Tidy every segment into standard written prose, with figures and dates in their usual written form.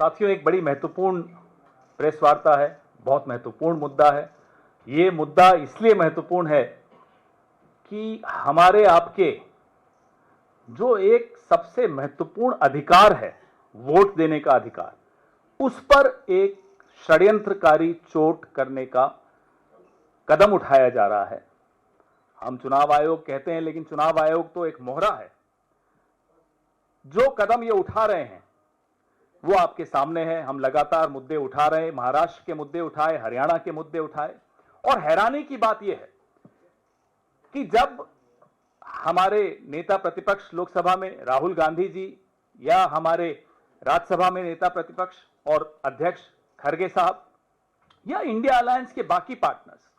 साथियों, एक बड़ी महत्वपूर्ण प्रेस वार्ता है, बहुत महत्वपूर्ण मुद्दा है। ये मुद्दा इसलिए महत्वपूर्ण है कि हमारे आपके जो एक सबसे महत्वपूर्ण अधिकार है, वोट देने का अधिकार, उस पर एक षड्यंत्रकारी चोट करने का कदम उठाया जा रहा है। हम चुनाव आयोग कहते हैं, लेकिन चुनाव आयोग तो एक मोहरा है। जो कदम ये उठा रहे हैं वो आपके सामने है। हम लगातार मुद्दे उठा रहे हैं, महाराष्ट्र के मुद्दे उठाए, हरियाणा के मुद्दे उठाए, और हैरानी की बात यह है कि जब हमारे नेता प्रतिपक्ष लोकसभा में राहुल गांधी जी या हमारे राज्यसभा में नेता प्रतिपक्ष और अध्यक्ष खरगे साहब या इंडिया अलायंस के बाकी पार्टनर्स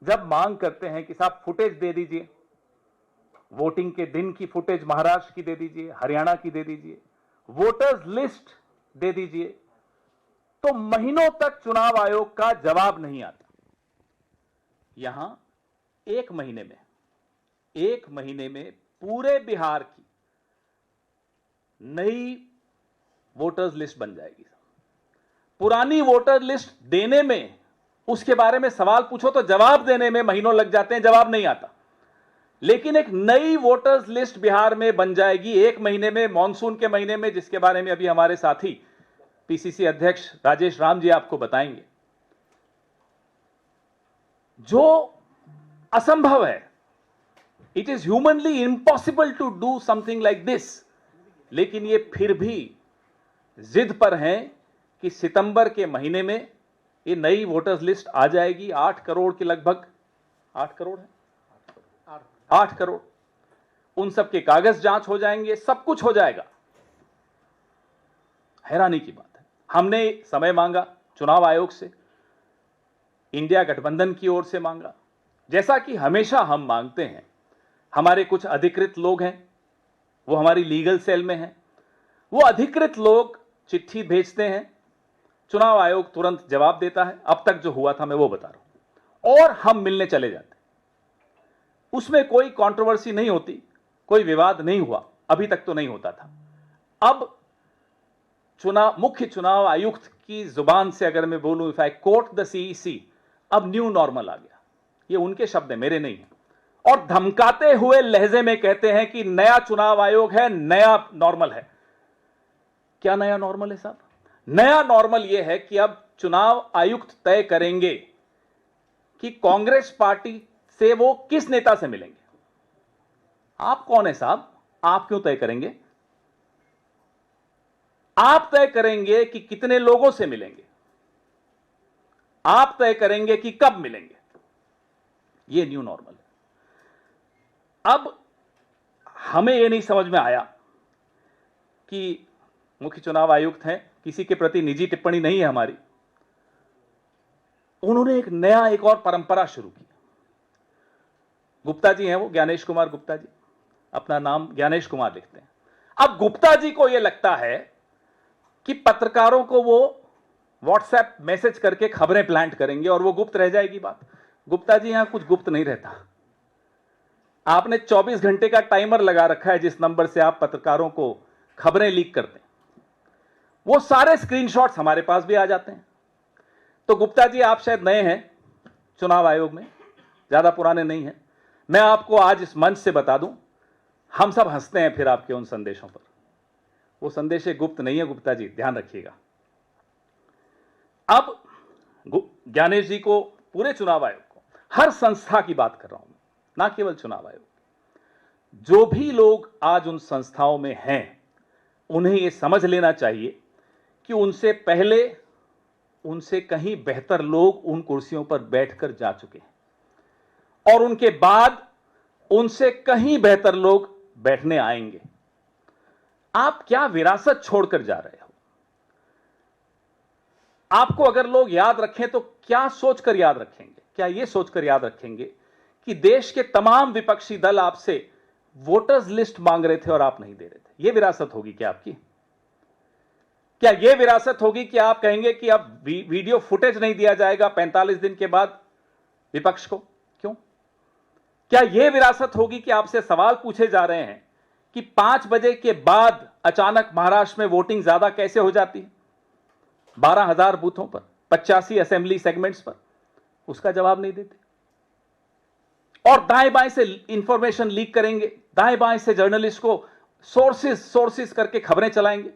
जब मांग करते हैं कि साहब फुटेज दे दीजिए, वोटिंग के दिन की फुटेज महाराष्ट्र की दे दीजिए, हरियाणा की दे दीजिए, वोटर्स लिस्ट दे दीजिए, तो महीनों तक चुनाव आयोग का जवाब नहीं आता। यहां एक महीने में पूरे बिहार की नई वोटर्स लिस्ट बन जाएगी। पुरानी वोटर लिस्ट देने में, उसके बारे में सवाल पूछो तो जवाब देने में महीनों लग जाते हैं, जवाब नहीं आता। लेकिन एक नई वोटर्स लिस्ट बिहार में बन जाएगी एक महीने में, मॉनसून के महीने में, जिसके बारे में अभी हमारे साथी पीसीसी अध्यक्ष राजेश राम जी आपको बताएंगे। जो असंभव है, it is humanly impossible to do something like this, लेकिन ये फिर भी जिद पर हैं कि सितंबर के महीने में ये नई वोटर्स लिस्ट आ जाएगी। 8 करोड़ के लगभग, 8 करोड़ है, 8 करोड़, उन सब के कागज जांच हो जाएंगे, सब कुछ हो जाएगा। हैरानी की बात है। हमने समय मांगा चुनाव आयोग से, इंडिया गठबंधन की ओर से मांगा, जैसा कि हमेशा हम मांगते हैं। हमारे कुछ अधिकृत लोग हैं, वो हमारी लीगल सेल में हैं, वो अधिकृत लोग चिट्ठी भेजते हैं, चुनाव आयोग तुरंत जवाब देता है। अब तक जो हुआ था मैं वो बता रहा हूं, और हम मिलने चले जाते। उसमें कोई कंट्रोवर्सी नहीं होती, कोई विवाद नहीं हुआ, अभी तक तो नहीं होता था। अब मुख्य चुनाव आयुक्त की जुबान से अगर मैं बोलूं, if I quote the CEC, अब न्यू नॉर्मल आ गया। ये उनके शब्द है, मेरे नहीं है। और धमकाते हुए लहजे में कहते हैं कि नया चुनाव आयोग है, नया नॉर्मल है। क्या नया नॉर्मल है साहब? नया नॉर्मल यह है कि अब चुनाव आयुक्त तय करेंगे कि कांग्रेस पार्टी से वो किस नेता से मिलेंगे। आप कौन है साहब? आप क्यों तय करेंगे? आप तय करेंगे कि कितने लोगों से मिलेंगे, आप तय करेंगे कि कब मिलेंगे। ये न्यू नॉर्मल है। अब हमें यह नहीं समझ में आया कि मुख्य चुनाव आयुक्त हैं, किसी के प्रति निजी टिप्पणी नहीं है हमारी, उन्होंने एक और परंपरा शुरू की। गुप्ता जी हैं वो, ज्ञानेश कुमार गुप्ता जी, अपना नाम ज्ञानेश कुमार लिखते हैं। अब गुप्ता जी को यह लगता है कि पत्रकारों को वो व्हाट्सएप मैसेज करके खबरें प्लांट करेंगे और वो गुप्त रह जाएगी बात। गुप्ता जी, यहां कुछ गुप्त नहीं रहता। आपने 24 घंटे का टाइमर लगा रखा है, जिस नंबर से आप पत्रकारों को खबरें लीक करते हैं, वो सारे स्क्रीनशॉट्स हमारे पास भी आ जाते हैं। तो गुप्ता जी, आप शायद नए हैं चुनाव आयोग में, ज्यादा पुराने नहीं हैं। मैं आपको आज इस मंच से बता दूं, हम सब हंसते हैं फिर आपके उन संदेशों पर। वो संदेश गुप्त नहीं है गुप्ता जी, ध्यान रखिएगा। अब ज्ञानेश जी को, पूरे चुनाव आयोग को, हर संस्था की बात कर रहा हूं, ना केवल चुनाव आयोग, जो भी लोग आज उन संस्थाओं में हैं, उन्हें यह समझ लेना चाहिए कि उनसे पहले, उनसे कहीं बेहतर लोग उन कुर्सियों पर बैठकर जा चुके हैं, और उनके बाद उनसे कहीं बेहतर लोग बैठने आएंगे। आप क्या विरासत छोड़कर जा रहे हो? आपको अगर लोग याद रखें तो क्या सोचकर याद रखेंगे? क्या यह सोचकर याद रखेंगे कि देश के तमाम विपक्षी दल आपसे वोटर्स लिस्ट मांग रहे थे और आप नहीं दे रहे थे? यह विरासत होगी क्या आपकी? क्या यह विरासत होगी कि आप कहेंगे कि अब वीडियो फुटेज नहीं दिया जाएगा 45 दिन के बाद विपक्ष को? क्यों? क्या यह विरासत होगी कि आपसे सवाल पूछे जा रहे हैं कि 5 बजे के बाद अचानक महाराष्ट्र में वोटिंग ज्यादा कैसे हो जाती है 12,000 बूथों पर, 85 असेंबली सेगमेंट्स पर? उसका जवाब नहीं देते। और दाएं बाएं से इंफॉर्मेशन लीक करेंगे, दाएं बाएं से जर्नलिस्ट को सोर्सेस करके खबरें चलाएंगे।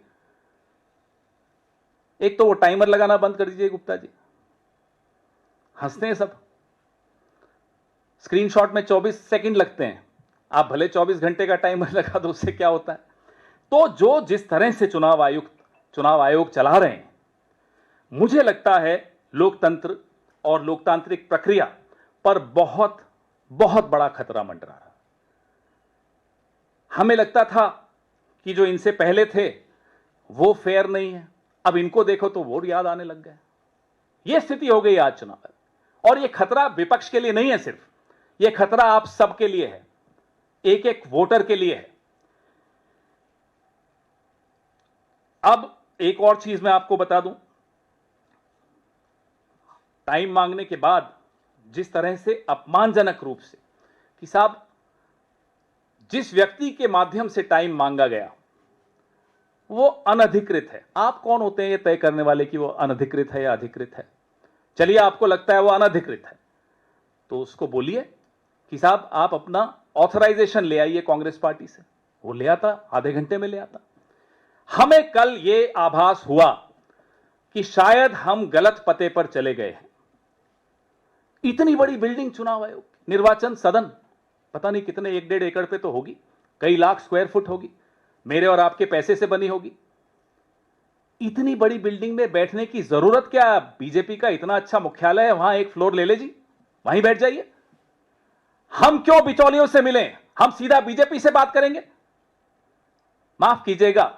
एक तो वो टाइमर लगाना बंद कर दीजिए गुप्ता जी, हंसते हैं सब। स्क्रीनशॉट में 24 सेकंड लगते हैं, आप भले 24 घंटे का टाइमर लगा दो, उससे क्या होता है? तो जो जिस तरह से चुनाव आयोग चला रहे हैं, मुझे लगता है लोकतंत्र और लोकतांत्रिक प्रक्रिया पर बहुत बहुत बड़ा खतरा मंडरा रहा। हमें लगता था कि जो इनसे पहले थे वो फेयर नहीं है, अब इनको देखो तो वोट याद आने लग गए। यह स्थिति हो गई आज चुनाव में। और यह खतरा विपक्ष के लिए नहीं है सिर्फ, यह खतरा आप सबके लिए है, एक एक वोटर के लिए है। अब एक और चीज मैं आपको बता दूं, टाइम मांगने के बाद जिस तरह से अपमानजनक रूप से कि साहब जिस व्यक्ति के माध्यम से टाइम मांगा गया वो अनधिकृत है। आप कौन होते हैं ये तय करने वाले कि वो अनधिकृत है या अधिकृत है? चलिए आपको लगता है वो अनधिकृत है तो उसको बोलिए कि साहब आप अपना ऑथराइजेशन ले आइए कांग्रेस पार्टी से। वो ले आता, आधे घंटे में ले आता। हमें कल ये आभास हुआ कि शायद हम गलत पते पर चले गए हैं। इतनी बड़ी बिल्डिंग चुनाव आयोग, निर्वाचन सदन, पता नहीं कितने 1-1.5 एकड़ पे तो होगी, कई लाख स्क्वायर फुट होगी, मेरे और आपके पैसे से बनी होगी। इतनी बड़ी बिल्डिंग में बैठने की जरूरत क्या? बीजेपी का इतना अच्छा मुख्यालय है, वहां एक फ्लोर ले लीजिए, वहीं बैठ जाइए। हम क्यों बिचौलियों से मिले? हम सीधा बीजेपी से बात करेंगे? माफ कीजिएगा,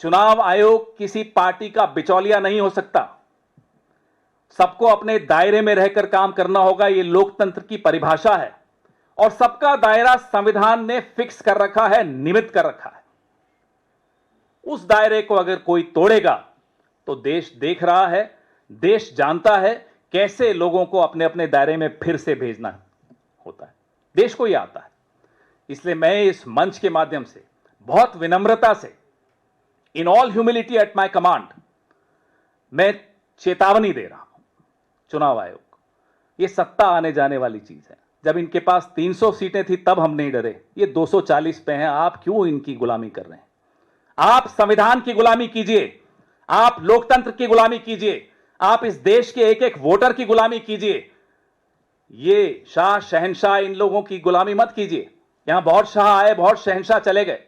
चुनाव आयोग किसी पार्टी का बिचौलिया नहीं हो सकता। सबको अपने दायरे में रहकर काम करना होगा, यह लोकतंत्र की परिभाषा है। और सबका दायरा संविधान ने फिक्स कर रखा है, नियमित कर रखा है। उस दायरे को अगर कोई तोड़ेगा तो देश देख रहा है, देश जानता है कैसे लोगों को अपने अपने दायरे में फिर से भेजना होता है, देश को यह आता है। इसलिए मैं इस मंच के माध्यम से बहुत विनम्रता से, in all humility at my command, मैं चेतावनी दे रहा हूं चुनाव आयोग, यह सत्ता आने जाने वाली चीज है। जब इनके पास 300 सीटें थी तब हम नहीं डरे, ये 240 पे हैं। आप क्यों इनकी गुलामी कर रहे हैं? आप संविधान की गुलामी कीजिए, आप लोकतंत्र की गुलामी कीजिए, आप इस देश के एक एक वोटर की गुलामी कीजिए। ये शाह शहंशाह इन लोगों की गुलामी मत कीजिए। यहां बहुत शाह आए, बहुत शहंशाह चले गए।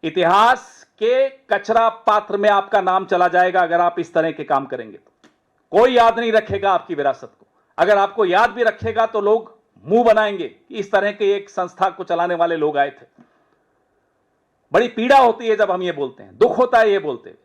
इतिहास के कचरा पात्र में आपका नाम चला जाएगा अगर आप इस तरह के काम करेंगे तो। कोई याद नहीं रखेगा आपकी विरासत को। अगर आपको याद भी रखेगा तो लोग मुंह बनाएंगे कि इस तरह के एक संस्था को चलाने वाले लोग आए थे। बड़ी पीड़ा होती है जब हम ये बोलते हैं, दुख होता है ये बोलते,